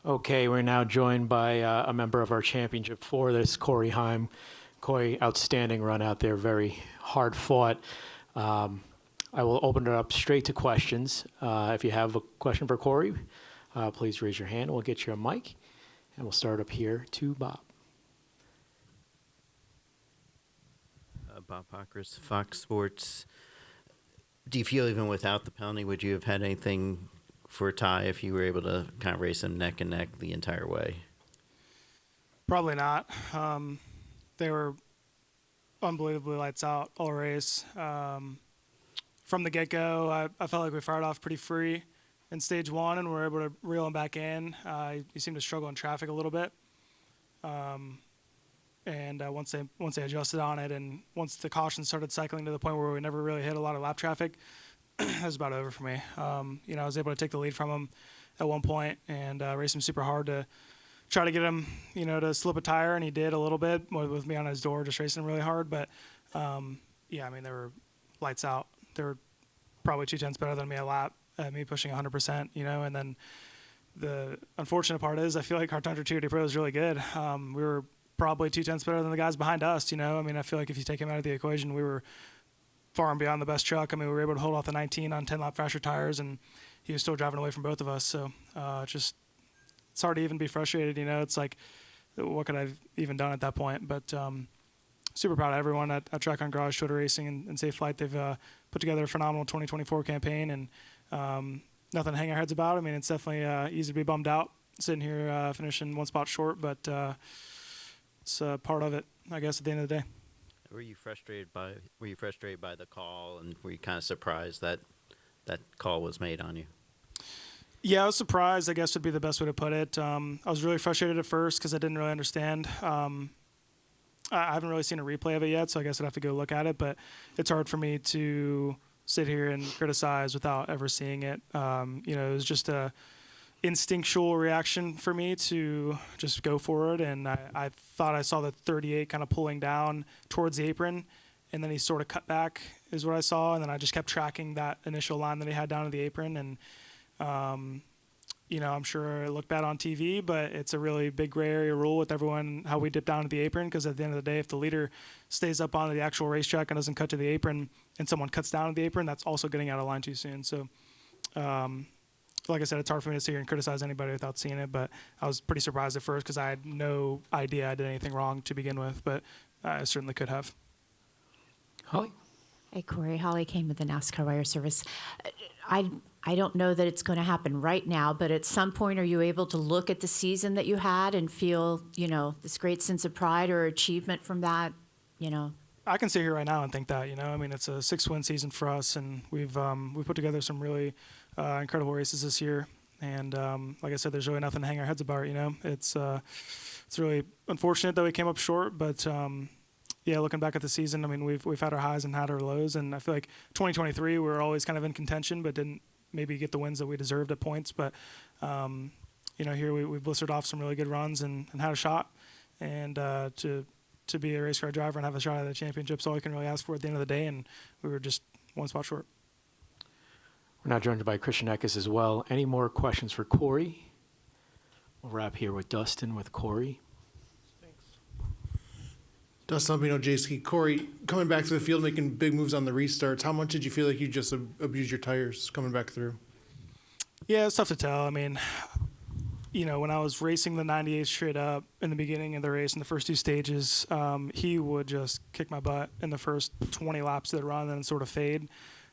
Okay, we're now joined by a member of our championship for this, Corey Heim. Corey, outstanding run out there, very hard fought. I will open it up straight to questions. If you have a question for Corey, please raise your hand. We'll get you a mic, and we'll start up here to Bob. Bob Pockers, Fox Sports. Do you feel even without the penalty, would you have had anything for Ty if you were able to kind of race him neck and neck the entire way? Probably not. They were unbelievably lights out all race. From the get-go, I felt like we fired off pretty free in stage one, and we were able to reel him back in. He seemed to struggle in traffic a little bit. And once they adjusted on it, and once the caution started cycling to the point where we never really hit a lot of lap traffic, it was about over for me. I was able to take the lead from him at one point and race him super hard to try to get him, to slip a tire, and he did a little bit with me on his door, just racing him really hard. But they were lights out. They were probably 2/10 better than me a lap, me pushing 100%. And then the unfortunate part is I feel like our Tundra 2 Pro is really good. We were probably 2/10 better than the guys behind us. I feel like if you take him out of the equation, we were far and beyond the best truck. We were able to hold off the 19 on 10-lap faster tires, and he was still driving away from both of us. So it's hard to even be frustrated. It's like, what could I have even done at that point? But super proud of everyone at Track on Garage, Shorter Racing, and Safe Flight. They've put together a phenomenal 2024 campaign, and nothing to hang our heads about. it's definitely easy to be bummed out sitting here finishing one spot short, but it's part of it, I guess, at the end of the day. Were you frustrated by the call, and were you kind of surprised that that call was made on you? Yeah, I was surprised, I guess would be the best way to put it. I was really frustrated at first because I didn't really understand. I haven't really seen a replay of it yet, so I guess I'd have to go look at it. But it's hard for me to sit here and criticize without ever seeing it. It was just a instinctual reaction for me to just go for it, and I thought I saw the 38 kind of pulling down towards the apron, and then he sort of cut back is what I saw, and then I just kept tracking that initial line that he had down to the apron, and I'm sure it looked bad on TV, but it's a really big gray area rule with everyone how we dip down to the apron, because at the end of the day, if the leader stays up onto the actual racetrack and doesn't cut to the apron, and someone cuts down to the apron, that's also getting out of line too soon. So like I said, it's hard for me to sit here and criticize anybody without seeing it, but I was pretty surprised at first because I had no idea I did anything wrong to begin with, but I certainly could have. Holly? Hey, Corey. Holly Kane with the NASCAR Wire Service. I don't know that it's going to happen right now, but at some point, are you able to look at the season that you had and feel, this great sense of pride or achievement from that, I can sit here right now and think that, it's a 6-win season for us, and we've put together some really incredible races this year. And like I said, there's really nothing to hang our heads about, It's really unfortunate that we came up short, but looking back at the season, we've had our highs and had our lows, and I feel like 2023 we were always kind of in contention, but didn't maybe get the wins that we deserved at points. But here we blistered off some really good runs and had a shot, and to be a race car driver and have a shot at the championship's all you can really ask for at the end of the day, and we were just one spot short. We're now joined by Christian Eckes as well. Any more questions for Corey? We'll wrap here with Dustin with Corey. Dustin Majeski. Corey, coming back to the field, making big moves on the restarts, how much did you feel like you just abused your tires coming back through? Yeah, it's tough to tell. When I was racing the 98 straight up in the beginning of the race in the first two stages, he would just kick my butt in the first 20 laps of the run and then sort of fade.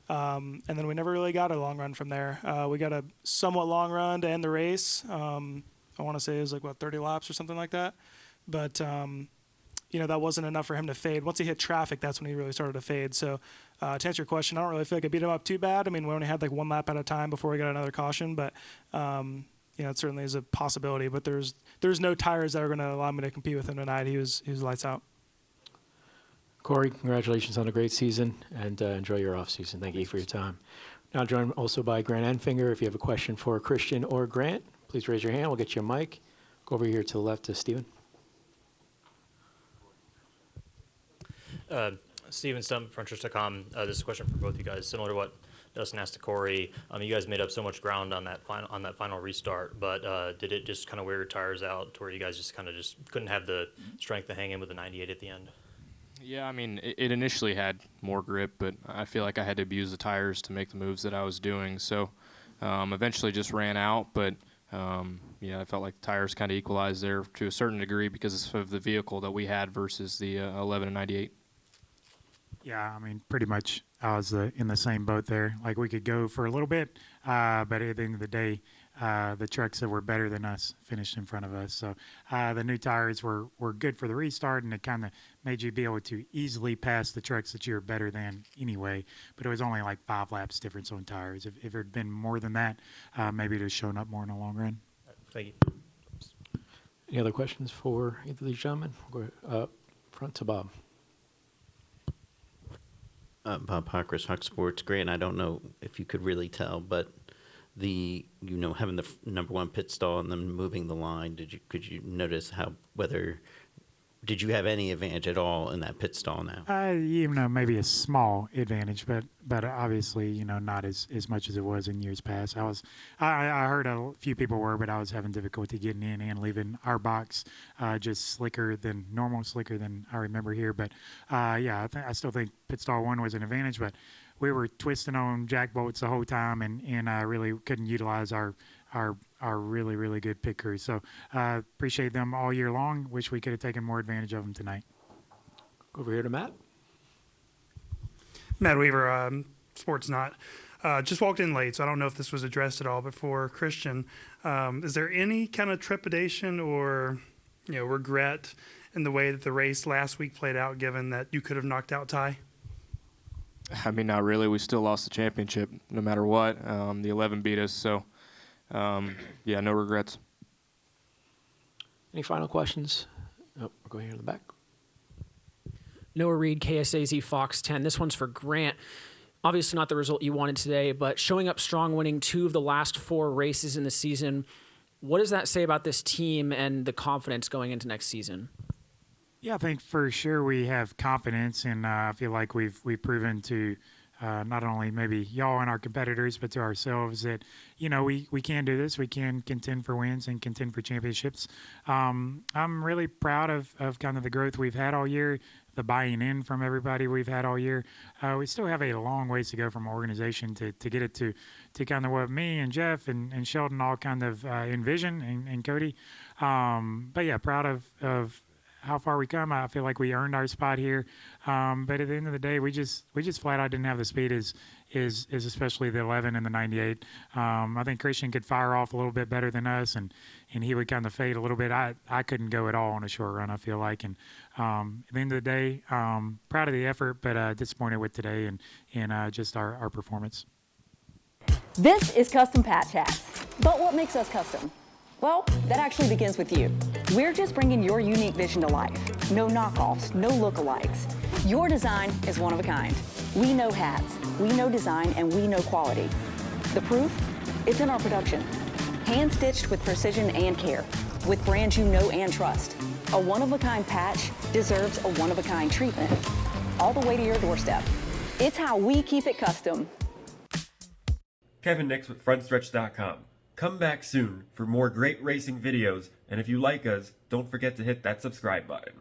And then we never really got a long run from there. We got a somewhat long run to end the race. I want to say it was 30 laps or something like that. But that wasn't enough for him to fade. Once he hit traffic, that's when he really started to fade. So to answer your question, I don't really feel like I beat him up too bad. We only had one lap at a time before we got another caution, but it certainly is a possibility. But there's no tires that are going to allow me to compete with him tonight. He was lights out. Corey, congratulations on a great season, and enjoy your off season. Thank you for your time. Now joined also by Grant Enfinger. If you have a question for Christian or Grant, please raise your hand. We'll get you a mic. Go over here to the left to Steven. Steven Stump, Frontstretch.com. This is a question for both you guys, similar to what Dustin asked to Corey, you guys made up so much ground on that final restart, but did it just kind of wear your tires out to where you guys just couldn't have the strength to hang in with the 98 at the end? Yeah, I mean, it initially had more grip, but I feel like I had to abuse the tires to make the moves that I was doing. So eventually just ran out, but yeah, I felt like the tires kind of equalized there to a certain degree because of the vehicle that we had versus the 11 and 98. Yeah, I mean, pretty much I was in the same boat there. Like, we could go for a little bit, but at the end of the day, the trucks that were better than us finished in front of us. So the new tires were good for the restart, and it kind of made you be able to easily pass the trucks that you were better than anyway. But it was only like 5 laps difference on tires. If it had been more than that, maybe it would have shown up more in the long run. Thank you. Any other questions for either of these gentlemen? We'll go front to Bob. Bob Pockris, Fox Sports. Grant, I don't know if you could really tell, but having the number one pit stall and then moving the line, could you notice did you have any advantage at all in that pit stall now? Maybe a small advantage, but obviously, not as much as it was in years past. I heard a few people were, but I was having difficulty getting in and leaving our box just slicker than I remember here. But yeah, I still think pit stall 1 was an advantage, but we were twisting on jack bolts the whole time and really couldn't utilize our really, really good pit crew. So appreciate them all year long. Wish we could have taken more advantage of them tonight. Go over here to Matt. Matt Weaver, Sports Not. Just walked in late, so I don't know if this was addressed at all, but for Christian, is there any kind of trepidation or regret in the way that the race last week played out, given that you could have knocked out Ty? I mean, not really. We still lost the championship no matter what. The 11 beat us, so yeah, no regrets. Any final questions? Oh, we'll go here in the back. Noah Reed, KSAZ Fox 10. This one's for Grant. Obviously not the result you wanted today, but showing up strong, winning 2 of the last 4 races in the season. What does that say about this team and the confidence going into next season? Yeah, I think for sure we have confidence, and I feel like we've proven to not only maybe y'all and our competitors, but to ourselves that, we can do this. We can contend for wins and contend for championships. I'm really proud of kind of the growth we've had all year, the buying in from everybody we've had all year. We still have a long ways to go from organization to get it to kind of what me and Jeff and Sheldon all kind of envision, and Cody. But yeah, proud of how far we come. I feel like we earned our spot here, but at the end of the day, we just flat out didn't have the speed as especially the 11 and the 98. I think Christian could fire off a little bit better than us, and he would kind of fade a little bit. I couldn't go at all on a short run, I feel like, and at the end of the day, proud of the effort, but disappointed with today and just our performance. This is Custom Patch Hats, but what makes us custom? Well, that actually begins with you. We're just bringing your unique vision to life. No knockoffs, no lookalikes. Your design is one of a kind. We know hats, we know design, and we know quality. The proof? It's in our production. Hand-stitched with precision and care, with brands you know and trust. A one-of-a-kind patch deserves a one-of-a-kind treatment, all the way to your doorstep. It's how we keep it custom. Kevin Nix with Frontstretch.com. Come back soon for more great racing videos, and if you like us, don't forget to hit that subscribe button.